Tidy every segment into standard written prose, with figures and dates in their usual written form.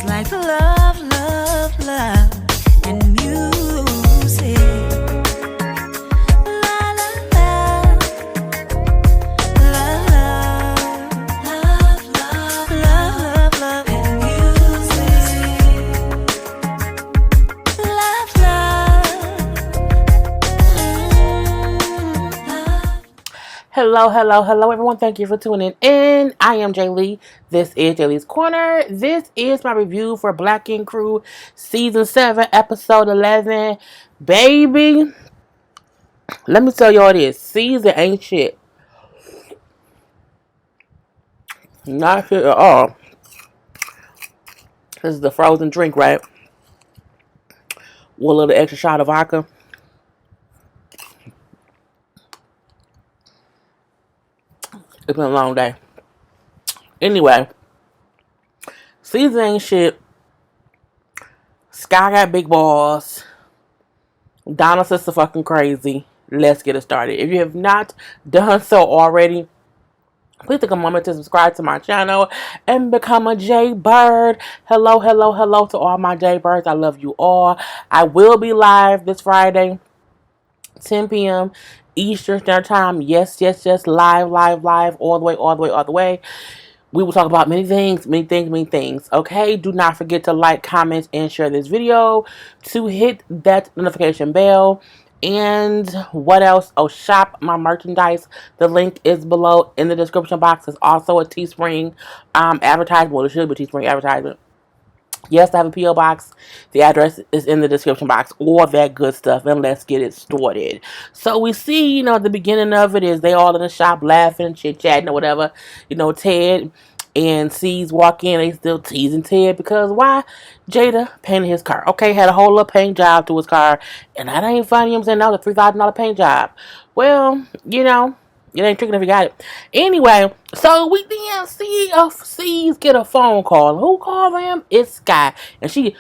like love, love, love, and music. La la la, love, love, love, love, love, and music. Love, love. Hello, everyone. Thank you for tuning in. I am Jay Lee. This is Jay Lee's Corner. This is my review for Black King Crew Season 7, Episode 11. Baby, let me tell y'all this. Season ain't shit. Not shit at all. This is the frozen drink, right? With a little extra shot of vodka. It's been a long day. Anyway, season ain't shit. Sky got big balls. Donna's sister fucking crazy. Let's get it started. If you have not done so already, please take a moment to subscribe to my channel and become a J Bird. Hello to all my J Birds. I love you all. I will be live this Friday, 10 p.m. Eastern Standard Time. Yes. Live, all the way. We will talk about many things. Okay? Do not forget to like, comment, and share this video. To hit that notification bell. And what else? Oh, shop my merchandise. The link is below in the description box. There's also a Teespring advertisement. Well, it should be a Teespring advertisement. Yes, I have a P.O. box. The address is in the description box. All that good stuff. And let's get it started. So we see, the beginning of it is they all in the shop laughing, chit-chatting or whatever. Ted and C's walk in. They still teasing Ted because why? Jada painted his car. Okay, had a whole little paint job to his car. And that ain't funny. I'm saying that was a $3,000 paint job. Well, it ain't tricking if you got it. Anyway, so we then see C's get a phone call. Who called him? It's Sky. And she,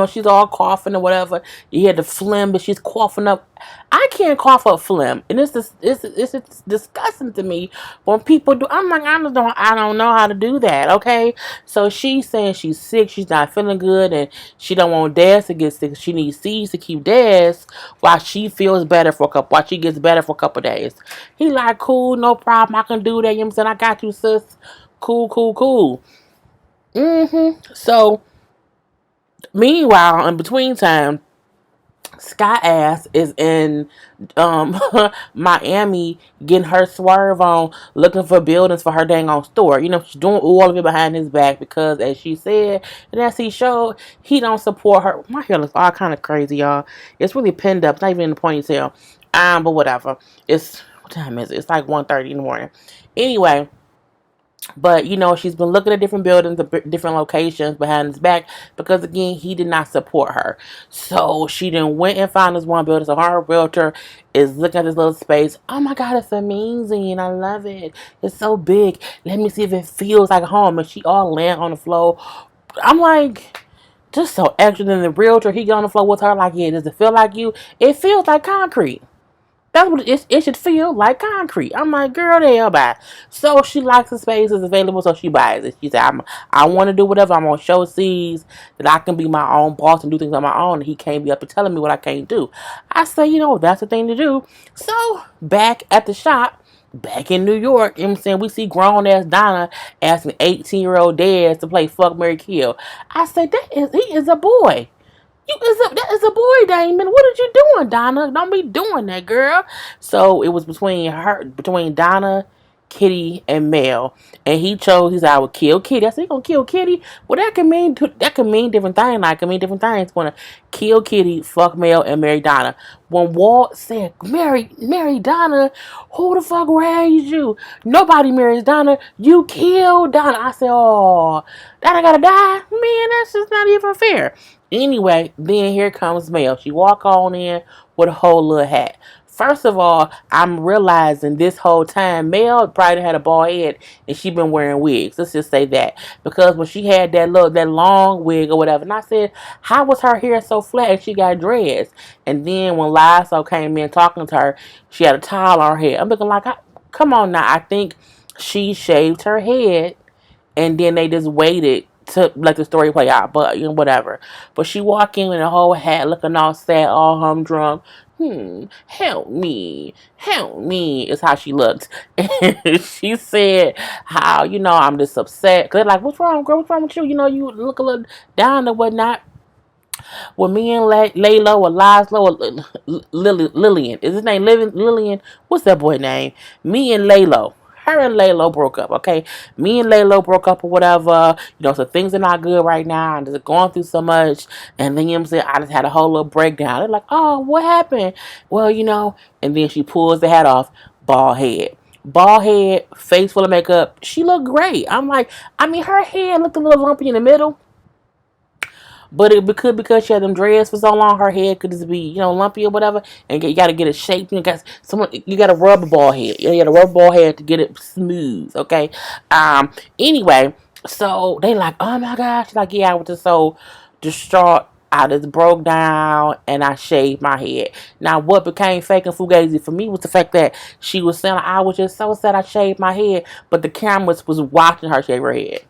she's all coughing or whatever. You hear the phlegm, but she's coughing up. I can't cough up phlegm. And it's disgusting to me when people do. I'm like, I don't know how to do that, okay? So she's saying she's sick, she's not feeling good, and she don't want Daz to get sick. She needs C's to keep Daz while she feels better while she gets better for a couple days. He like, cool, no problem, I can do that. You know what I'm saying? I got you, sis. Cool. So, meanwhile, in between time, Sky Ass is in Miami getting her swerve on, looking for buildings for her dang on store. She's doing all of it behind his back because, as she said, and as he showed, he don't support her. My hair looks all kind of crazy, y'all. It's really pinned up. It's not even in the ponytail. But whatever. What time is it? It's like 1:30 in the morning. Anyway. But, she's been looking at different buildings, different locations behind his back because, again, he did not support her. So she then went and found this one building. So her realtor is looking at this little space. Oh, my God, it's amazing. I love it. It's so big. Let me see if it feels like home. And she all laying on the floor. I'm like, just so extra than the realtor. He get on the floor with her like, yeah, does it feel like you? It feels like concrete. That's what it should feel like, concrete. I'm like, girl, the hell bye. So she likes the space is available, so she buys it. She said, I want to do whatever. I'm going to show C's that I can be my own boss and do things on my own. And he can't be up and telling me what I can't do. I say, that's the thing to do. So back at the shop, back in New York, you know what I'm saying, we see grown-ass Donna asking 18-year-old Daz to play Fuck, Marry, Kill. I said, he is a boy. That is a boy, Damon. What are you doing, Donna? Don't be doing that, girl. So it was between Donna, Kitty, and Mel. And he said, I would kill Kitty. I said, you gonna kill Kitty? Well, that can mean different things. Like, can mean different things. Gonna kill Kitty, fuck Mel, and marry Donna. When Walt said, marry Donna, who the fuck raised you? Nobody marries Donna. You killed Donna. I said, oh, Donna gotta die? Man, that's just not even fair. Anyway, then here comes Mel. She walk on in with a whole little hat. First of all, I'm realizing this whole time Mel probably had a bald head and she been wearing wigs. Let's just say that. Because when she had that long wig or whatever, and I said, how was her hair so flat and she got dreads? And then when Lysol came in talking to her, she had a towel on her head. I'm looking like, come on now. I think she shaved her head and then they just waited to let the story play out. But whatever. But she walked in with a whole hat, looking all sad, all humdrum. Help me, is how she looked. And she said, how, I'm just upset. Cause they're like, what's wrong, girl? What's wrong with you? You look a little down or whatnot. Well, me and Laylo or Laszlo or Lillian. Is his name Lillian? What's that boy name? Me and Laylo. Her and Laylo broke up, okay? Me and Laylo broke up or whatever. So things are not good right now. I'm just going through so much. And then, I'm saying, I just had a whole little breakdown. They're like, oh, what happened? Well, and then she pulls the hat off. Bald head, face full of makeup. She looked great. I'm like, her hair looked a little lumpy in the middle. But it could, because she had them dreads for so long, her head could just be, lumpy or whatever. And you got to get it shaped. You got to rub a ball head. You got to rub a ball head to get it smooth. Okay. Anyway, so they like, oh my gosh. She's like, yeah, I was just so distraught. I just broke down and I shaved my head. Now, what became fake and fugazi for me was the fact that she was saying, I was just so sad I shaved my head, but the cameras was watching her shave her head.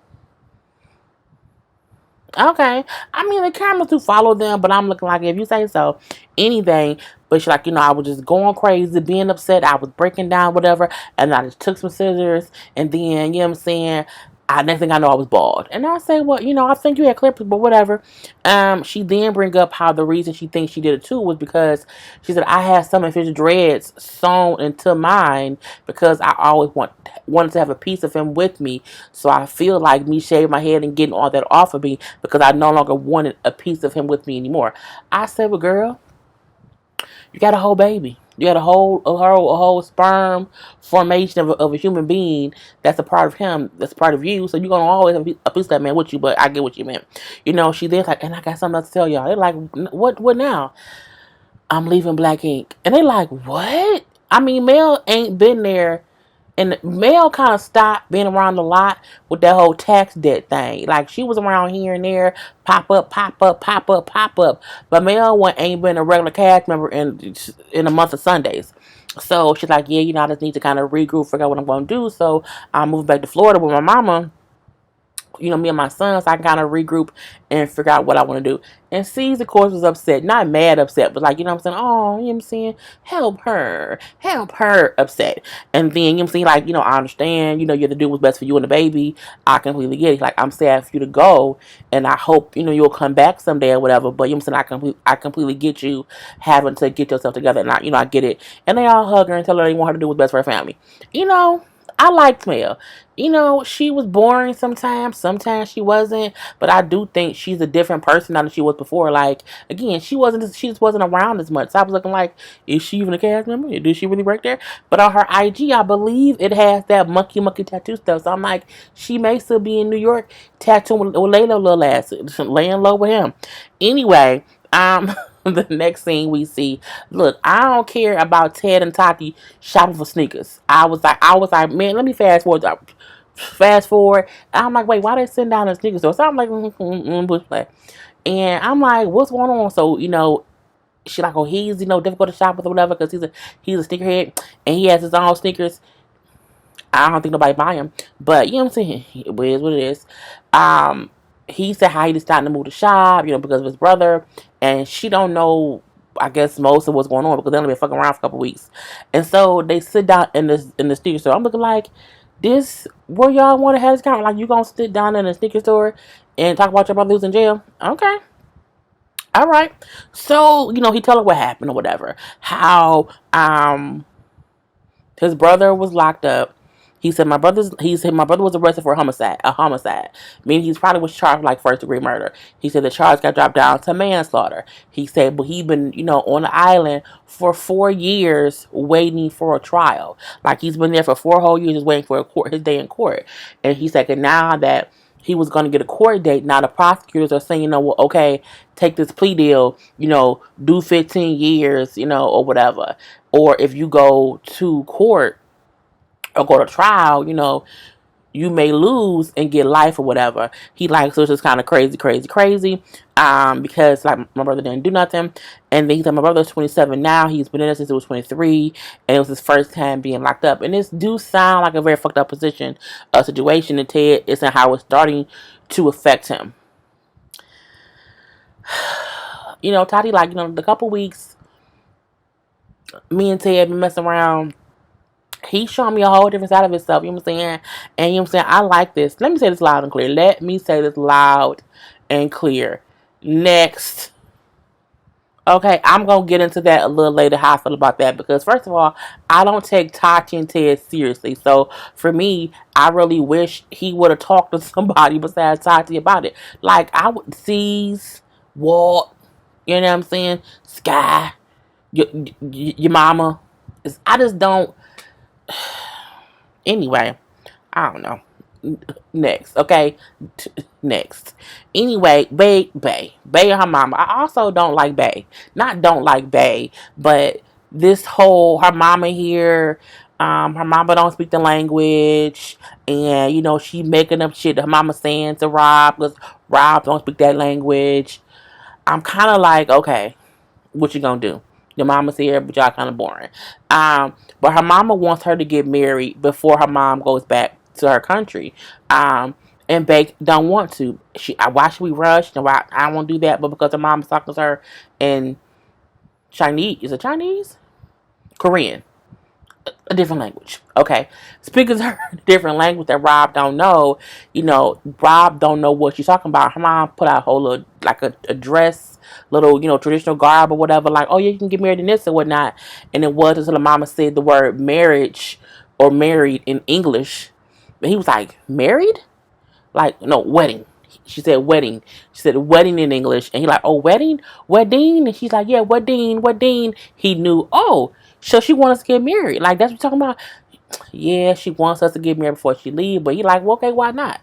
Okay. The cameras do follow them, but I'm looking like, if you say so, anything. But she's like, I was just going crazy, being upset. I was breaking down, whatever. And I just took some scissors. And then, you know what I'm saying? Next thing I know, I was bald. And I say, well, I think you had clippers, but whatever. She then bring up how the reason she thinks she did it too was because she said, I had some of his dreads sewn into mine because I always wanted to have a piece of him with me. So I feel like me shaving my head and getting all that off of me because I no longer wanted a piece of him with me anymore. I said, well, girl, you got a whole baby. You got a whole sperm formation of a human being that's a part of him, that's a part of you. So you're gonna always have a piece of that man with you. But I get what you meant. She then like, and I got something else to tell y'all. They're like, what now? I'm leaving Black Ink, and they like, what? Mel ain't been there. And Mel kind of stopped being around a lot with that whole tax debt thing. Like, she was around here and there, pop up, pop up, pop up, pop up. But Mel ain't been a regular cast member in a month of Sundays. So she's like, yeah, I just need to kind of regroup, figure out what I'm going to do. So I'm moving back to Florida with my mama. Me and my sons, I can kind of regroup and figure out what I want to do. And C's, of course, was upset. Not mad upset, but like, what I'm saying? Oh, you know what I'm saying? Help her upset. And then, I'm saying? Like, I understand, you have to do what's best for you and the baby. I completely get it. Like, I'm sad for you to go, and I hope, you'll come back someday or whatever. But, I'm saying? I completely get you having to get yourself together. And I get it. And they all hug her and tell her they want her to do what's best for her family. I liked Mel. She was boring sometimes. Sometimes she wasn't. But I do think she's a different person now than she was before. Like, again, she just wasn't around as much. So I was looking like, is she even a cast member? Did she really work there? But on her IG, I believe it has that monkey tattoo stuff. So I'm like, she may still be in New York tattooing with Laylo little ass, laying low with him. Anyway, the next scene we see, look, I don't care about Ted and Tati shopping for sneakers. I was like, man, let me fast forward. I'm like, wait, why they sitting down in the sneaker store? So I'm like, bush play. And I'm like, what's going on? So, she like, oh, he's, difficult to shop with or whatever because he's a sneakerhead and he has his own sneakers. I don't think nobody buy him. But, you know what I'm saying? It is what it is. He said how he decided to move to shop, because of his brother. And she don't know, I guess, most of what's going on because they only been fucking around for a couple weeks. And so they sit down in the sneaker store. I'm looking like, this where y'all want to have this kind? Like, you gonna sit down in a sneaker store and talk about your brother who's in jail? Okay. All right. So, he tell her what happened or whatever. How his brother was locked up. He said my brother was arrested for a homicide. Meaning he probably was charged with like first degree murder. He said the charge got dropped down to manslaughter. He said, but he been, on the island for 4 years waiting for a trial. Like, he's been there for 4 whole years just waiting for his day in court. And he said, and now that he was going to get a court date, now the prosecutors are saying, well, okay, take this plea deal, do 15 years, or whatever. Or if you go to court or go to trial, you may lose and get life or whatever. He likes so it's just kind of crazy, crazy, crazy. Because like my brother didn't do nothing, and then he said my brother's 27 now. He's been in it since he was 23, and it was his first time being locked up. And this do sound like a very fucked up situation. And Ted isn't how it's starting to affect him. Toddy, like the couple weeks me and Ted been messing around. He's showing me a whole different side of himself, you know what I'm saying? And you know what I'm saying? I like this. Let me say this loud and clear. Let me say this loud and clear. Next. Okay, I'm going to get into that a little later, how I feel about that. Because, first of all, I don't take Tati and Ted seriously. So, for me, I really wish he would have talked to somebody besides Tati about it. Like, I would seize, Walt, you know what I'm saying? Sky, your mama. I just don't. Anyway, I don't know. Next, okay? Next. Anyway, Bay or her mama. I also don't like Bay. Not don't like Bay, but this whole, her mama here, her mama don't speak the language, and, she making up shit that her mama saying to Rob, because Rob don't speak that language. I'm kind of like, okay, what you gonna do? Your mama's here, but y'all kind of boring. But her mama wants her to get married before her mom goes back to her country. And Bake don't want to. Why should we rush? And why I won't do that? But because her mom is talking to her in Chinese, is it Chinese? Korean, a different language. Okay, speaking her different language that Rob don't know. Rob don't know what she's talking about. Her mom put out a whole little, like a dress, little, traditional garb or whatever. Like, oh yeah, you can get married in this or whatnot. And it was until the mama said the word marriage or married in English, and he was like, married? Like, no, wedding. She said wedding. She said wedding in English. And he like, oh, wedding? Wedding? And she's like, yeah, wedding. He knew, oh, so she wants us to get married. Like, that's what you're talking about? Yeah, she wants us to get married before she leave. But he like, well, okay, why not?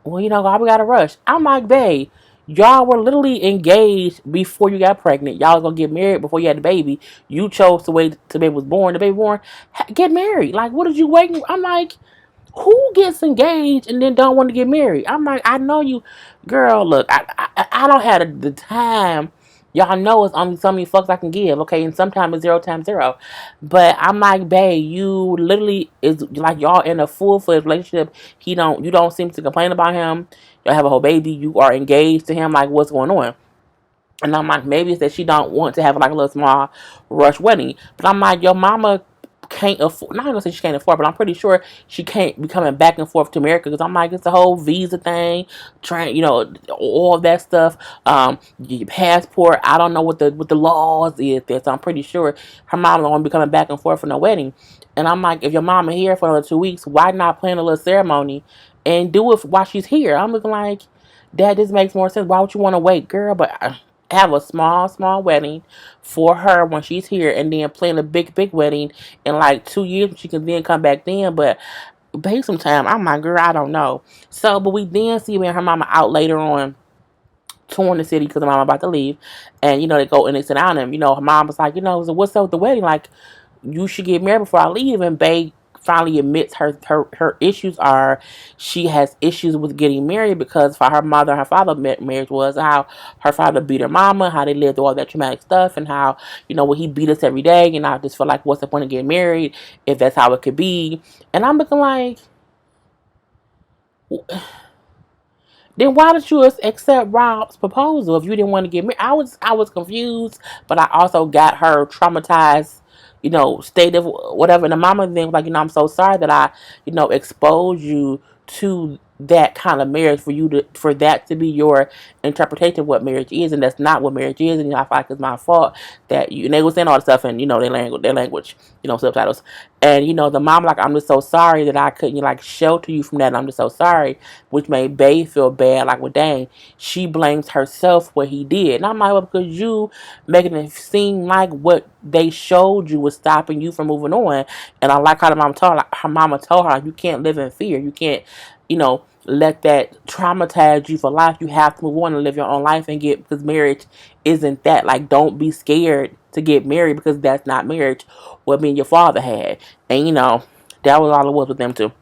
Well, why we gotta rush? I'm like, babe, y'all were literally engaged before you got pregnant. Y'all was gonna get married before you had the baby. You chose to wait till the baby was born. The baby born, get married. Like, what did you waiting? I'm like, who gets engaged and then don't want to get married? I'm like, I know you, girl. Look, I don't have the time. Y'all know it's only so many fucks I can give, okay? And sometimes it's 0 times 0. But I'm like, babe, you literally is like y'all in a full-fledged relationship. You don't seem to complain about him. Y'all have a whole baby. You are engaged to him. Like, what's going on? And I'm like, maybe it's that she don't want to have like a little small rush wedding. But I'm like, your mama can't afford, not gonna say she can't afford, but I'm pretty sure she can't be coming back and forth to America, because I'm like, it's the whole visa thing, all of that stuff. Your passport, I don't know what the laws is there, so I'm pretty sure her mom don't want to be coming back and forth for no wedding. And I'm like, if your mama here for another 2 weeks, why not plan a little ceremony and do it while she's here? I'm looking like, Dad, this makes more sense. Why would you want to wait, girl? But have a small wedding for her when she's here, and then plan a big wedding in like 2 years. She can then come back then, but pay some time. I'm like, girl, I don't know. So, but we then see me and her mama out later on touring the city because her mama about to leave, and they go and they sit down, and her mom was like, so what's up with the wedding? Like, you should get married before I leave. And Bae finally admits her issues are, she has issues with getting married because for her mother and her father, marriage was how her father beat her mama, how they lived through all that traumatic stuff, and how when he beat us every day, and I just feel like, what's the point of getting married if that's how it could be? And I'm looking like, then why did you accept Rob's proposal if you didn't want to get married? I was confused, but I also got her traumatized, state of whatever. And the mama then was like, I'm so sorry that I, exposed you to that kind of marriage for that to be your interpretation of what marriage is, and that's not what marriage is. And I feel like it's my fault that and they were saying all the stuff in their language, subtitles. And the mom like, I'm just so sorry that I couldn't shelter you from that. And I'm just so sorry, which made Bae feel bad. Like, well, dang, she blames herself what he did. And I'm like, well, because you making it seem like what they showed you was stopping you from moving on. And I like how her mama told her, you can't live in fear. You can't, let that traumatize you for life. You have to move on and live your own life because marriage isn't that. Like, don't be scared to get married because that's not marriage what me and your father had. And that was all it was with them too.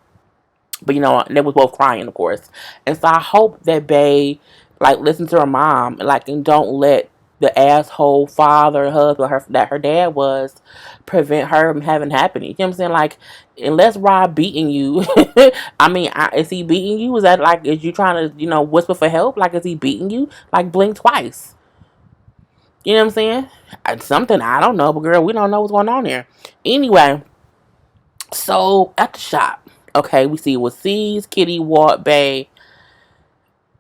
But they was both crying, of course. And so I hope that Bae like listen to her mom, like, and don't let the asshole father and husband that her dad was prevent her from having happening. You know what I'm saying? Like, unless Rob beating you, I mean, is he beating you? Is that like, is you trying to whisper for help? Like, is he beating you? Like, blink twice. You know what I'm saying? Something I don't know, but girl, we don't know what's going on there. Anyway, so at the shop, okay, we see with C's, Kitty, Walt, Bay,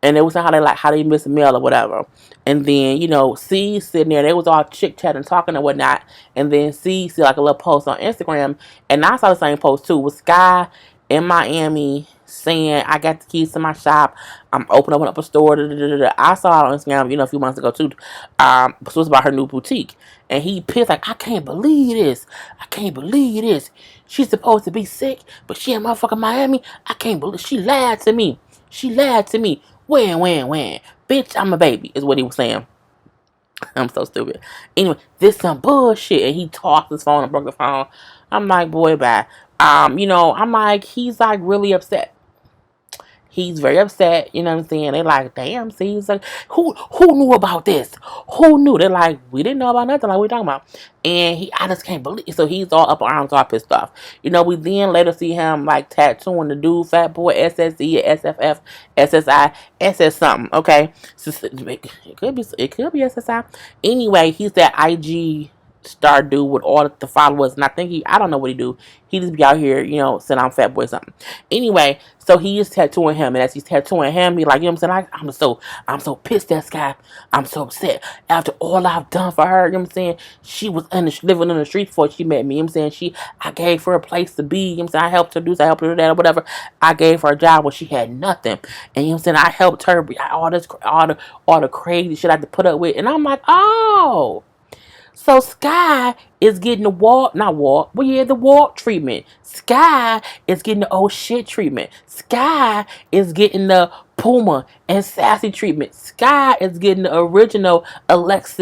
and it was how they miss a meal or whatever. And then C sitting there, they was all chit chatting, talking and whatnot. And then C see like a little post on Instagram, and I saw the same post too with Sky in Miami saying, "I got the keys to my shop. I'm opening up a store." Da, da, da, da. I saw it on Instagram, a few months ago too. So it was about her new boutique, and he pissed like, "I can't believe this. I can't believe this. She's supposed to be sick, but she in motherfucking Miami. I can't believe she lied to me. She lied to me. When. Bitch, I'm a baby," is what he was saying. I'm so stupid. Anyway, this some bullshit. And he tossed his phone and broke the phone. I'm like, boy, bye. I'm like, he's like really upset. He's very upset, you know what I'm saying? They're like, damn, see, he's like, who knew about this? Who knew? They're like, we didn't know about nothing, like we talking about. And I just can't believe, so he's all up in arms, all pissed off. We then later see him like tattooing the dude, Fat Boy, SSE, SFF, SSI, SS something, okay? So, it could be SSI. Anyway, he's that IG star dude with all the followers, and I don't know what he do. He just be out here, saying I'm Fat Boy or something. Anyway, so he is tattooing him, and as he's tattooing him, he like, what I'm saying, I'm so pissed at Sky. I'm so upset after all I've done for her. You know what I'm saying? She was living in the streets before she met me. You know what I'm saying? I gave her a place to be. You know what I'm saying? I helped her do this, I helped her do that, or whatever. I gave her a job when she had nothing, and you know what I'm saying? I helped her all the crazy shit I had to put up with, and I'm like, oh. So Sky is getting the the Walt treatment. Sky is getting the oh shit treatment. Sky is getting the Puma and Sassy treatment. Sky is getting the original Alex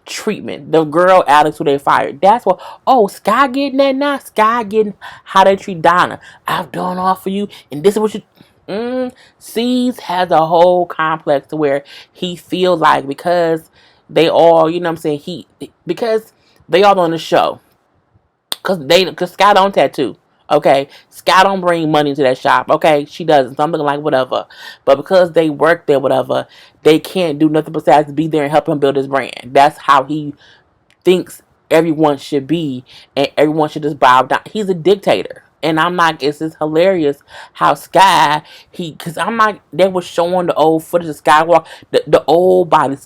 treatment. The girl Alex who they fired. That's what. Oh, Sky getting that now. Sky getting how they treat Donna. I've done all for you, and this is what you. C's has a whole complex to where he feels like because they all, you know what I'm saying, because they all on the show. Because Sky don't tattoo. Okay, Sky don't bring money to that shop. Okay, she doesn't. Something like whatever. But because they work there, whatever, they can't do nothing besides be there and help him build his brand. That's how he thinks everyone should be, and everyone should just bow down. He's a dictator. And I'm like, it's just hilarious how Sky, because I'm like, they were showing the old footage of Skywalk, the old body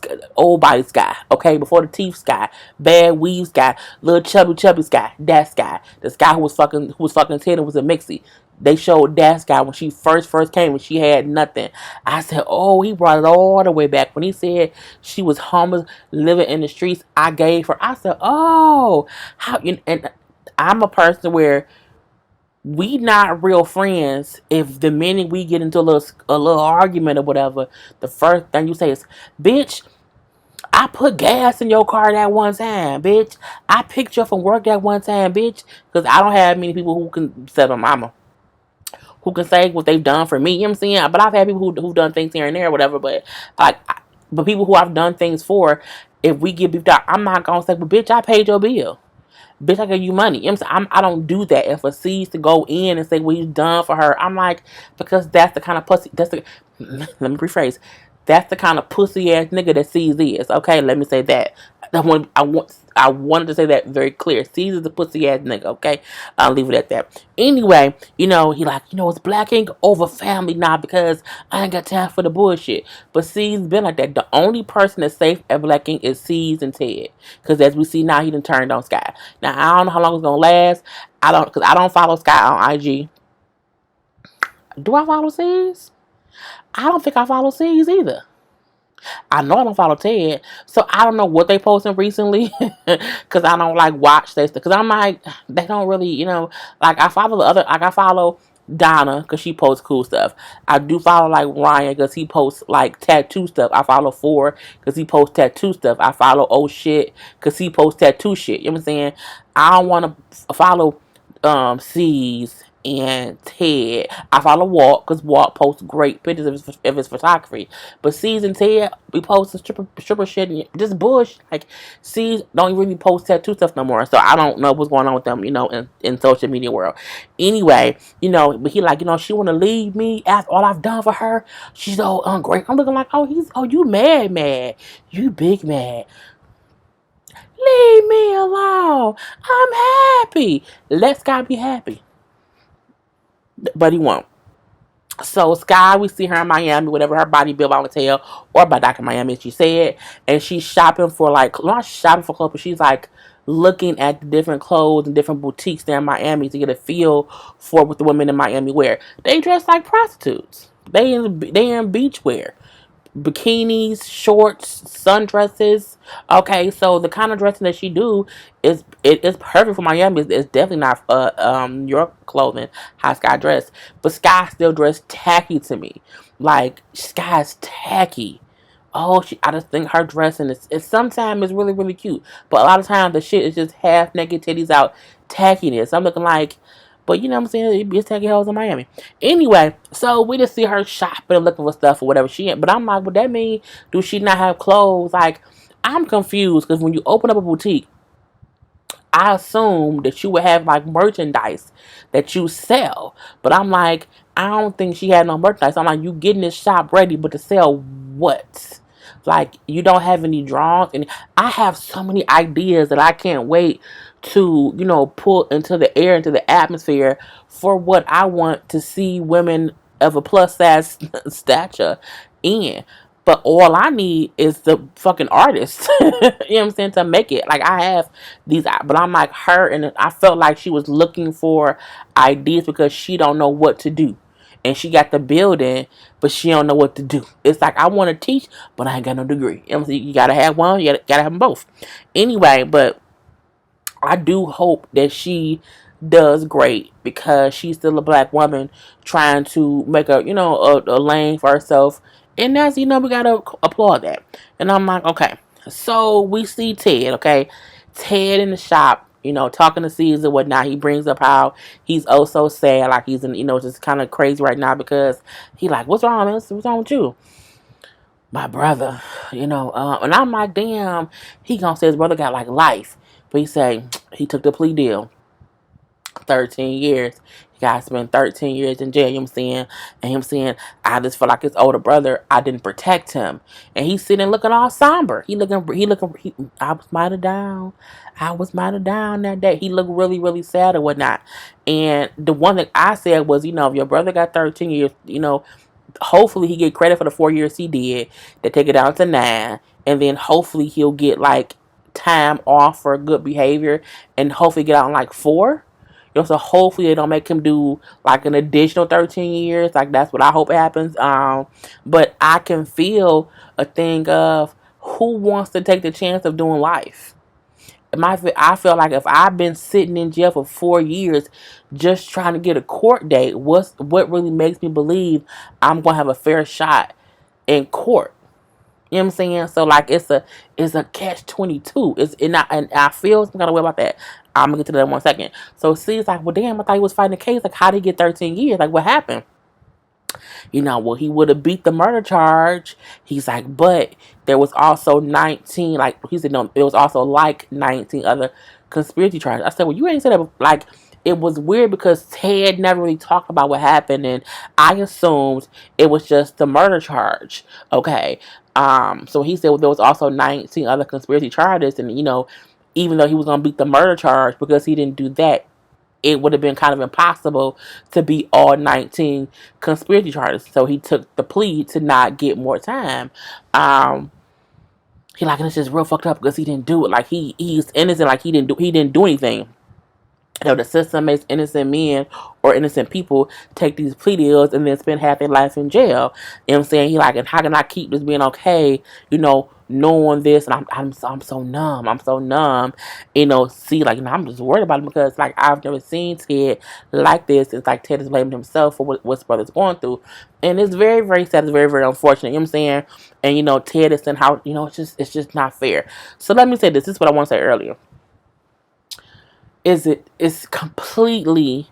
Sky, okay, before the teeth Sky, bad weave Sky, little chubby Sky, that Sky, the Sky who was fucking 10 and was a mixie. They showed that Sky when she first came and she had nothing. I said, oh, he brought it all the way back. When he said she was homeless, living in the streets, I gave her. I said, oh, how? And I'm a person where we not real friends if the minute we get into a little argument or whatever, the first thing you say is, bitch, I put gas in your car that one time, bitch. I picked you up from work that one time, bitch. Because I don't have many people who can say my mama, who can say what they've done for me. You know what I'm saying? But I've had people who've done things here and there or whatever. But people who I've done things for, if we get beefed out, I'm not going to say, well, bitch, I paid your bill. Bitch, I gave you money. You know what I'm saying? I don't do that. If a C's to go in and say what he's done for her, I'm like, because that's the kind of pussy. Let me rephrase. That's the kind of pussy ass nigga that C's is. Okay, let me say that. I wanted to say that very clear. C's is a pussy ass nigga. Okay, I'll leave it at that. Anyway, he like, it's black ink over family now because I ain't got time for the bullshit. But C's been like that. The only person that's safe at black ink is C's and Ted. Because as we see now, he done turned on Sky. Now I don't know how long it's gonna last. Because I don't follow Sky on IG. Do I follow C's? I don't think I follow C's either. I know I don't follow Ted, so I don't know what they posting recently, because I don't like watch this. Because I'm like, they don't really, like I follow I follow Donna because she posts cool stuff. I do follow like Ryan because he posts like tattoo stuff. I follow Four because he posts tattoo stuff. I follow Oh Shit because he posts tattoo shit. You know what I'm saying? I don't want to follow C's and Ted. I follow Walt because Walt posts great pictures of his photography. But C's and Ted, we post the stripper shit and just bullshit. Like, C's don't really post tattoo stuff no more. So I don't know what's going on with them, in social media world. Anyway, but he like, she want to leave me after all I've done for her. She's so ungrateful. I'm looking like, you mad. You big mad. Leave me alone. I'm happy. Let Sky be happy. But he won't. So Sky, we see her in Miami, whatever her body built by Mattel or by Dr. Miami, as she said, and she's shopping for not shopping for clothes, but she's like looking at the different clothes and different boutiques there in Miami to get a feel for what the women in Miami wear. They dress like prostitutes. They in beachwear, bikinis, shorts, sundresses. Okay, so the kind of dressing that she do is perfect for Miami. It's definitely not your clothing, how Sky dressed, but Sky still dressed tacky to me. Like, Sky's tacky. Oh, I just think her dressing is sometimes is really, really cute, but a lot of times the shit is just half naked titties out tackiness. I'm looking like, but you know what I'm saying? It's tacky hoes in Miami. Anyway, so we just see her shopping and looking for stuff or whatever she ain't. But I'm like, would that mean, do she not have clothes? Like, I'm confused because when you open up a boutique, I assume that you would have like merchandise that you sell. But I'm like, I don't think she had no merchandise. I'm like, you getting this shop ready, but to sell what? Like, you don't have any drawings. And I have so many ideas that I can't wait to, pull into the air, into the atmosphere for what I want to see women of a plus size stature in. But all I need is the fucking artist. You know what I'm saying? To make it. Like, I have these, but I'm like her, and I felt like she was looking for ideas because she don't know what to do. And she got the building, but she don't know what to do. It's like, I want to teach, but I ain't got no degree. You know what I'm saying? You gotta have one, you gotta have them both. Anyway, but I do hope that she does great because she's still a black woman trying to make a lane for herself. And that's, we gotta applaud that. And I'm like, okay. So we see Ted, okay? Ted in the shop, talking to Caesar, whatnot. He brings up how he's oh so sad, like he's in, just kind of crazy right now because he like, what's wrong, man? What's wrong with you? My brother, and I'm like, damn, he gonna say his brother got like life. But he say he took the plea deal. 13 years. He got to spend 13 years in jail, you know what I'm saying? And him saying, I just feel like his older brother, I didn't protect him. And he's sitting looking all somber. I was mighty down. I was mighty down that day. He looked really, really sad or whatnot. And the one that I said was, if your brother got 13 years, hopefully he get credit for the 4 years he did. They take it down to 9. And then hopefully he'll get like time off for good behavior. And hopefully get out in like 4. So hopefully they don't make him do like an additional 13 years. Like, that's what I hope happens. But I can feel a thing of who wants to take the chance of doing life. I feel like if I've been sitting in jail for 4 years just trying to get a court date, what really makes me believe I'm gonna have a fair shot in court? You know what I'm saying? So like it's a catch-22. And I feel some kind of way about that. I'm gonna get to that in 1 second. So C's like, well damn, I thought he was fighting the case. Like, how did he get 13 years? Like, what happened? Well, he would have beat the murder charge. He's like, but there was also 19, like, he said, no, it was also like 19 other conspiracy charges. I said, well, you ain't said that, like, it was weird because Ted never really talked about what happened, and I assumed it was just the murder charge. Okay. So he said, well, there was also 19 other conspiracy charges, and, even though he was going to beat the murder charge because he didn't do that, it would have been kind of impossible to beat all 19 conspiracy charges. So he took the plea to not get more time. He like, and it's just real fucked up because he didn't do it. Like, he's innocent. Like, he didn't do anything. The system makes innocent men or innocent people take these plea deals and then spend half their life in jail. You know what I'm saying? He like, and how can I keep this being okay? Knowing this, and I'm so numb. I'm so numb. See, like, I'm just worried about it because, like, I've never seen Ted like this. It's like Ted is blaming himself for what his brother's going through, and it's very, very sad. It's very, very unfortunate. You know what I'm saying? And Ted is saying how it's just not fair. So let me say this. This is what I want to say earlier. It's completely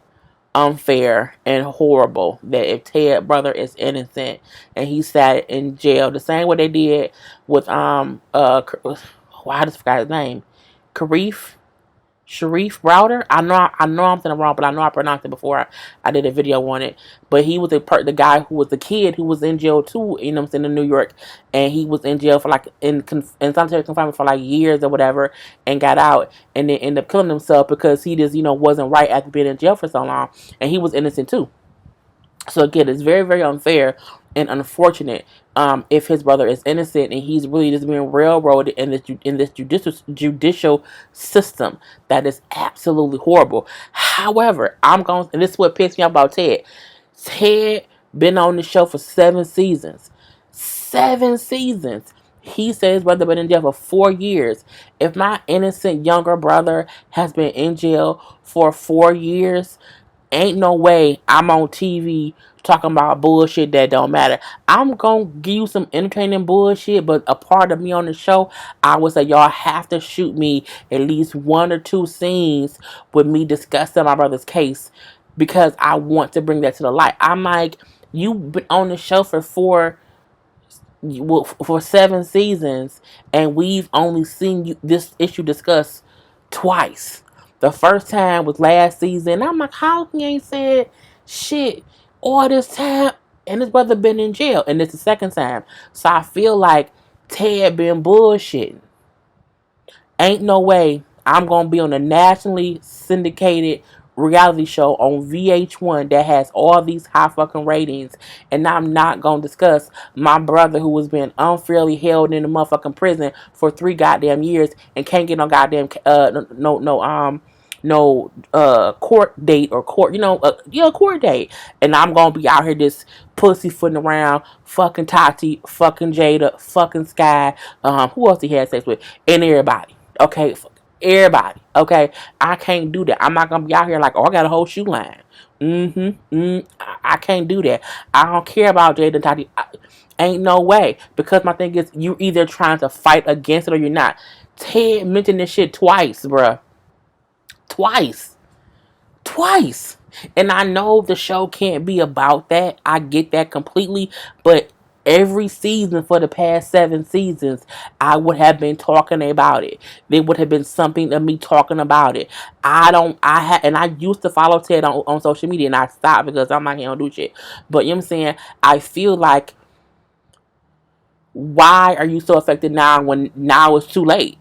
unfair and horrible that if Ted brother is innocent and he sat in jail the same way they did with I just forgot his name, Karif Sharif Browder. I know I'm saying it wrong, but I know I pronounced it before I did a video on it. But he was the guy who was the kid who was in jail too. You know what I'm saying, in New York, and he was in jail for like in solitary confinement for like years or whatever, and got out and then ended up killing himself because he just wasn't right after being in jail for so long, and he was innocent too. So again, it's very, very unfair and unfortunate if his brother is innocent and he's really just being railroaded in this judicial system. That is absolutely horrible. However, and this is what pissed me off about Ted. Ted been on the show for 7 seasons. 7 seasons. He said his brother been in jail for 4 years. If my innocent younger brother has been in jail for 4 years, ain't no way I'm on TV talking about bullshit that don't matter. I'm gonna give you some entertaining bullshit, but a part of me on the show, I would say y'all have to shoot me at least 1 or 2 scenes with me discussing my brother's case because I want to bring that to the light. I'm like, you've been on the show for 7 seasons, and we've only seen this issue discussed twice. The first time was last season. I'm like, how he ain't said shit all this time? And his brother been in jail, and it's the second time. So I feel like Ted been bullshitting. Ain't no way I'm gonna be on a nationally syndicated reality show on VH1 that has all these high fucking ratings, and I'm not gonna discuss my brother who was being unfairly held in a motherfucking prison for 3 goddamn years and can't get no goddamn court date or court date, and I'm gonna be out here just pussyfooting around, fucking Tati, fucking Jada, fucking Sky, who else he had sex with, and everybody. Okay, everybody. Okay, I can't do that. I'm not gonna be out here like, oh, I got a whole shoe line. I can't do that. I don't care about Jada and Tati. Ain't no way, because my thing is, you either trying to fight against it or you're not. Ted mentioned this shit twice, bruh. Twice. And I know the show can't be about that. I get that completely. But every season for the past 7 seasons, I would have been talking about it. There would have been something of me talking about it. And I used to follow Ted on social media, and I stopped because I'm like, he don't do shit. But you know what I'm saying? I feel like, why are you so affected now when now it's too late?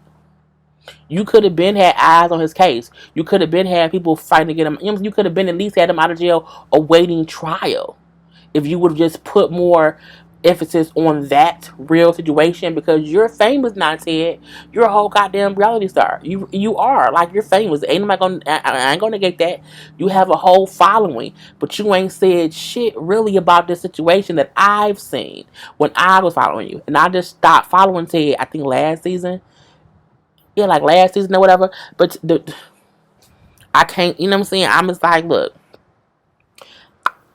You could have been had eyes on his case. You could have been had people fighting to get him. You could have been at least had him out of jail awaiting trial. If you would have just put more emphasis on that real situation, because you're famous now, Ted. You're a whole goddamn reality star. You are, like, you're famous. Ain't nobody gonna. I ain't gonna negate that. You have a whole following, but you ain't said shit really about this situation that I've seen when I was following you, and I just stopped following Ted. I think last season. Yeah, like last season or whatever. But I can't, you know what I'm saying? I'm just like, look,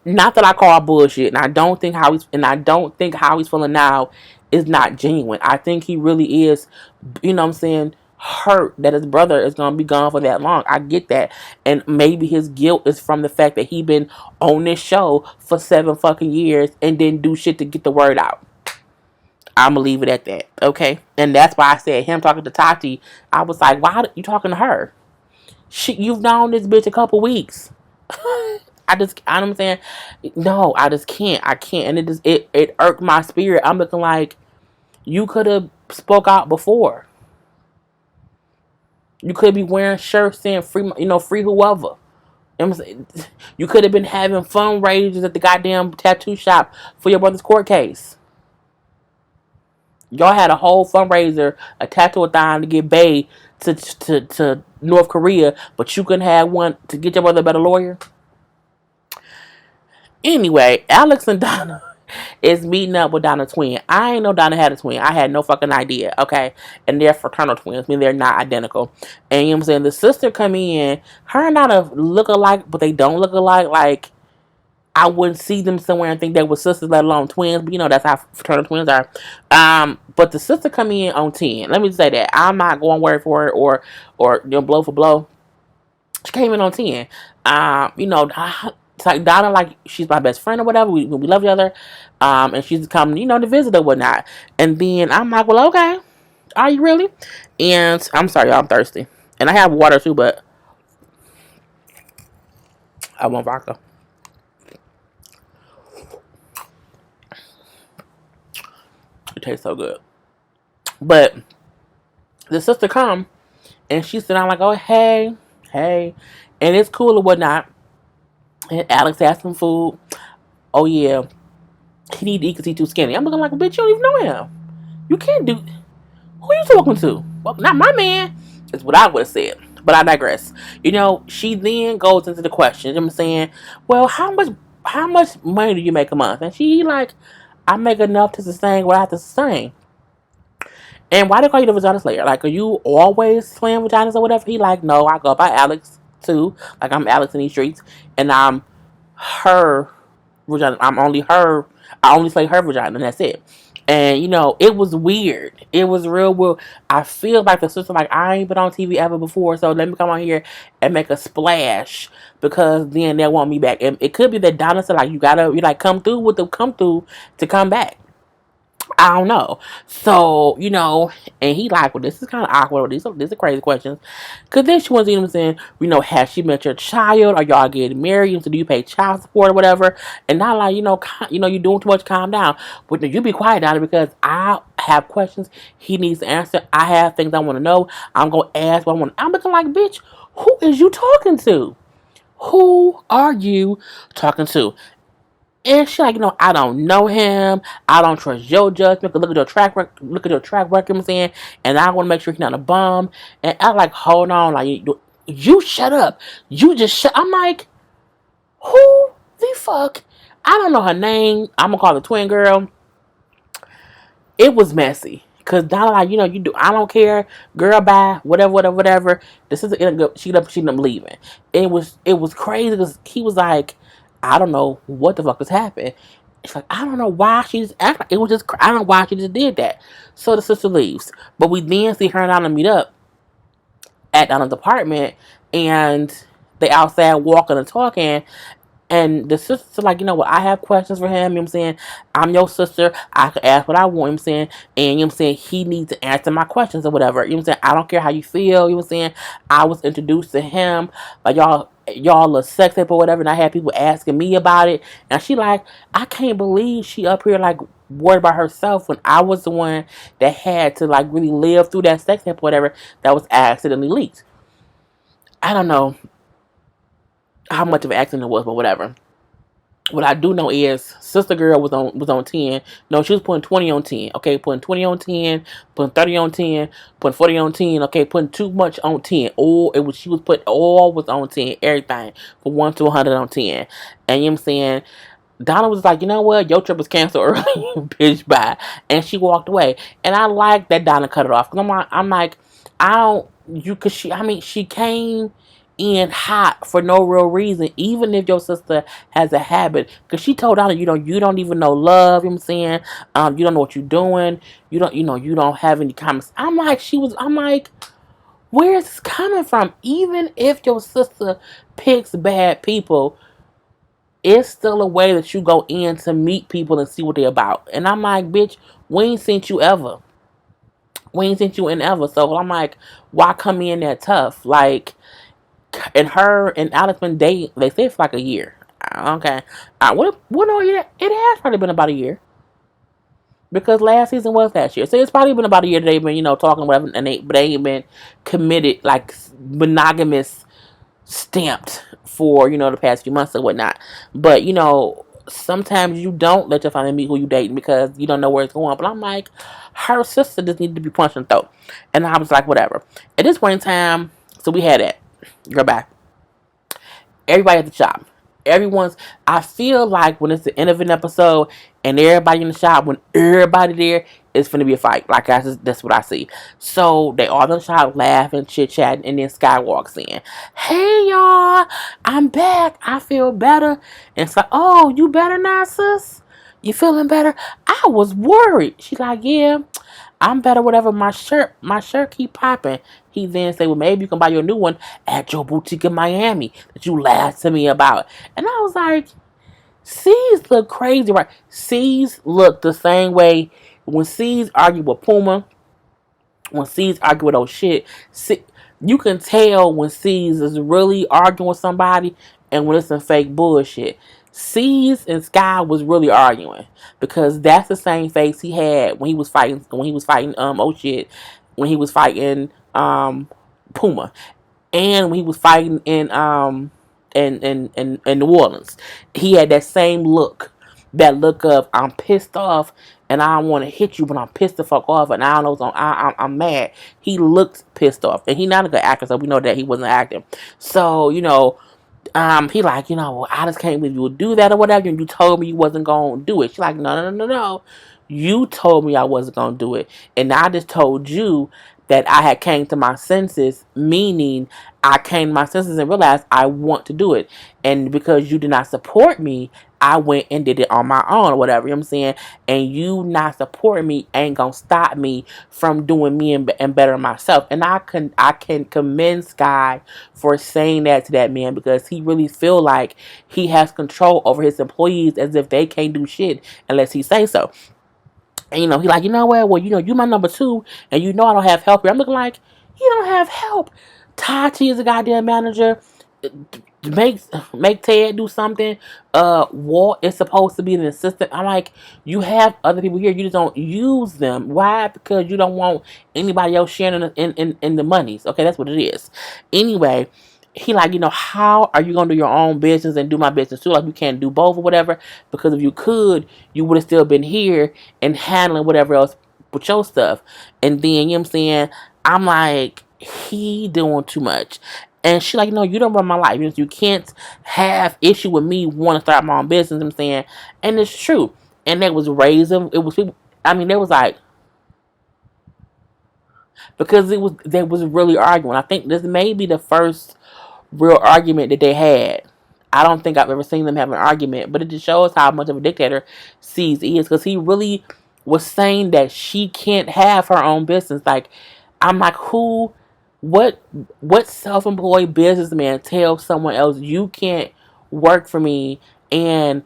not that I call bullshit, and I don't think how he's feeling now is not genuine. I think he really is, you know what I'm saying, hurt that his brother is gonna be gone for that long. I get that, and maybe his guilt is from the fact that he been on this show for 7 fucking years and didn't do shit to get the word out. I'm gonna leave it at that, okay? And that's why I said him talking to Tati. I was like, why are you talking to her? You've known this bitch a couple weeks. I know what I'm saying? No, I just can't. I can't. And it irked my spirit. I'm looking like, you could have spoke out before. You could be wearing shirts saying free, free whoever. You could have been having fundraisers at the goddamn tattoo shop for your brother's court case. Y'all had a whole fundraiser, a tattoo-a-thon to get Bay to North Korea, but you couldn't have one to get your brother a better lawyer. Anyway, Alex and Donna is meeting up with Donna's twin. I ain't know Donna had a twin. I had no fucking idea, okay? And they're fraternal twins. I mean, they're not identical. And you know what I'm saying? The sister come in. Her and Donna look alike, but they don't look alike. Like, I wouldn't see them somewhere and think they were sisters, let alone twins. But that's how fraternal twins are. But the sister come in on 10. Let me just say that. I'm not going word for it or blow for blow. She came in on 10. It's like Donna, like she's my best friend or whatever. We love each other, and she's come, to visit or whatnot. And then I'm like, well, okay, are you really? And I'm sorry, y'all, I'm thirsty, and I have water too, but I want vodka. It tastes so good. But the sister come and she said, I'm like, oh hey, and it's cool or whatnot. And Alex has some food. Oh yeah, he need to eat because he's too skinny. I'm looking like, bitch, you don't even know him. You can't do. Who you talking to? Well, not my man. Is what I would have said. But I digress. She then goes into the question. I'm saying, well, how much money do you make a month? And she like, I make enough to sustain what I have to sustain. And why they call you the vagina slayer? Like, are you always slaying vaginas or whatever? He like, no, I go by Alex too. Like, I'm Alex in these streets, and I'm her vagina. I'm only her. I only slay her vagina, and that's it. And it was weird. It was real weird. I feel like the sister, like, I ain't been on TV ever before, so let me come on here and make a splash because then they'll want me back. And it could be that Donna said, like, you like come through to come back. I don't know. So, and he like, well, this is kind of awkward. These are crazy questions. Because then she wants to, saying, has she met your child? Are y'all getting married? So do you pay child support or whatever? And not like, you're doing too much, calm down. But you be quiet, Donna, because I have questions he needs to answer. I have things I want to know. I'm going to ask what I want. I'm looking like, bitch, who is you talking to? Who are you talking to? And she like, I don't know him. I don't trust your judgment. Look at your track record. Look at your track record, I'm saying, and I want to make sure he's not a bum. And I like, hold on, like you shut up. You just shut. I'm like, who the fuck? I don't know her name. I'm gonna call her twin girl. It was messy. Cause Donna like, you do. I don't care, girl. Bye. Whatever. This is she ended up leaving. It was crazy because he was like, I don't know what the fuck has happened. It's like, I don't know why she just acted like it was just. I don't know why she just did that. So the sister leaves, but we then see her and Donna meet up at Donna's apartment, and they outside walking and talking. And the sister's like, what, I have questions for him, what I'm saying? I'm your sister. I can ask what I want, what I'm saying? And, I'm saying? He needs to answer my questions or whatever. What I'm saying? I don't care how you feel, what I'm saying? I was introduced to him, like, y'all a sex tape or whatever, and I had people asking me about it. And she like, I can't believe she up here, like, worried about herself when I was the one that had to, like, really live through that sex tape or whatever that was accidentally leaked. I don't know how much of an accident it was, but whatever. What I do know is Sister Girl was on 10. No, she was putting 20 on 10. Okay, putting 20 on 10, putting 30 on 10, putting 40 on 10. Okay, putting too much on 10. She was putting all was on 10, everything from 1 to 100 on 10. And I'm saying, Donna was like, you know what? Your trip was canceled early, bitch, bye. And she walked away. And I like that Donna cut it off. Because I'm like, I don't, because she came in hot for no real reason, even if your sister has a habit. Because she told Donna, you don't even know love, you know what I'm saying? You don't know what you're doing. You don't have any comments. I'm like, where is this coming from? Even if your sister picks bad people, it's still a way that you go in to meet people and see what they're about. And I'm like, bitch, we ain't seen you ever. We ain't seen you in ever. So I'm like, why come in that tough? Like, and her and Alex been dating, they say for like a year. Okay. What no, it has probably been about a year. Because last season was last year. So it's probably been about a year that they've been, talking whatever, but they ain't been committed, like monogamous stamped for, the past few months or whatnot. But, sometimes you don't let your family meet who you dating because you don't know where it's going. But I'm like, her sister just needed to be punched in the throat. And I was like, whatever. At this point in time, so we had that. Go back. Everybody at the shop. I feel like when it's the end of an episode and everybody in the shop, when everybody there, it's going to be a fight. Like, that's what I see. So, they all in the shop laughing, chit-chatting, and then Sky walks in. Hey, y'all, I'm back. I feel better. And it's like, oh, you better now, sis? You feeling better? I was worried. She's like, yeah. I'm better, whatever. My shirt keep popping. He then say, well, maybe you can buy your new one at your boutique in Miami that you laughed to me about. And I was like, C's look crazy, right? C's look the same way when C's argue with Puma, when C's argue with old shit. You can tell when C's is really arguing with somebody and when it's some fake bullshit. C's and Sky was really arguing because that's the same face he had when he was fighting oh shit, when he was fighting Puma, and when he was fighting in New Orleans. He had that same look. That look of I'm pissed off and I don't want to hit you, but I'm pissed the fuck off and I don't know what's on. I'm mad. He looked pissed off, and he's not a good actor, so we know that he wasn't acting. So he like, well, I just can't believe you would do that or whatever, and you told me you wasn't gonna do it. She's like, no. You told me I wasn't gonna do it, and I just told you that I had came to my senses, meaning I came to my senses and realized I want to do it. And because you did not support me, I went and did it on my own or whatever, you know what I'm saying? And you not supporting me ain't gonna stop me from doing me and better myself. And I can commend Sky for saying that to that man, because he really feel like he has control over his employees as if they can't do shit unless he say so. And he like, you know what? Well, you my number two, and I don't have help here. I'm looking like, you don't have help. Tati is a goddamn manager. Make Ted do something. Walt is supposed to be an assistant. I'm like, you have other people here. You just don't use them. Why? Because you don't want anybody else sharing in the monies. Okay, that's what it is. Anyway, he like, how are you gonna do your own business and do my business too? Like, you can't do both or whatever. Because if you could, you would have still been here and handling whatever else with your stuff. And then, you know what I'm saying? I'm like, he doing too much. And she like, no, you don't run my life. You can't have issue with me wanting to start my own business. You know what I'm saying? And it's true. And they was raising. It was people. I mean, they was like, because they was really arguing. I think this may be the first real argument that they had. I don't think I've ever seen them have an argument, but it just shows how much of a dictator C's is, because he really was saying that she can't have her own business. Like, I'm like, what self-employed businessman tells someone else you can't work for me and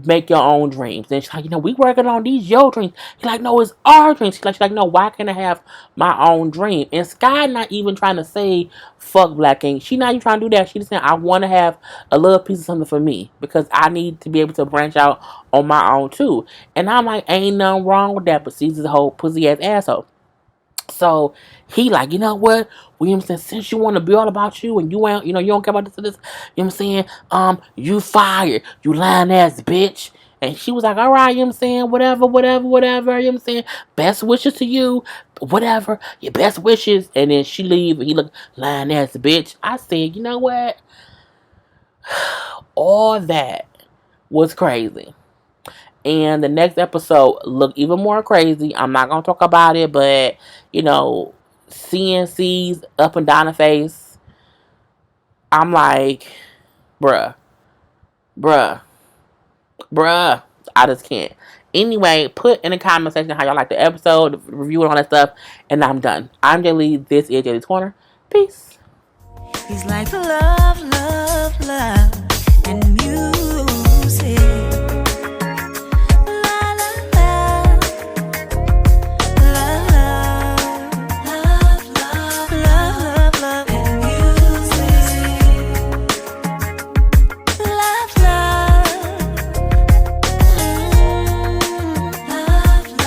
make your own dreams? And she's like, we working on these your dreams. He's like, no, it's our dreams. She's like, no, why can't I have my own dream? And Sky not even trying to say fuck Black Ink. She not even trying to do that. She just saying, I want to have a little piece of something for me, because I need to be able to branch out on my own too. And I'm like, ain't nothing wrong with that, but she's a whole pussy ass asshole. So he like, you know what, Williamson, since you want to be all about you and you ain't, you don't care about this and this, you know what I'm saying? You fired, you lying ass bitch. And she was like, all right, you know what I'm saying? Whatever, you know what I'm saying? Best wishes to you, whatever, your best wishes. And then she leave and he look, lying ass bitch. I said, you know what? All that was crazy. And the next episode looked even more crazy. I'm not gonna talk about it, but CNC's up and down the face. I'm like, bruh, bruh, bruh. I just can't. Anyway, put in the comment section how y'all like the episode, the review, and all that stuff. And I'm done. I'm Jaylee. This is Jaylee's Corner. Peace. He's like love, love, love, and music.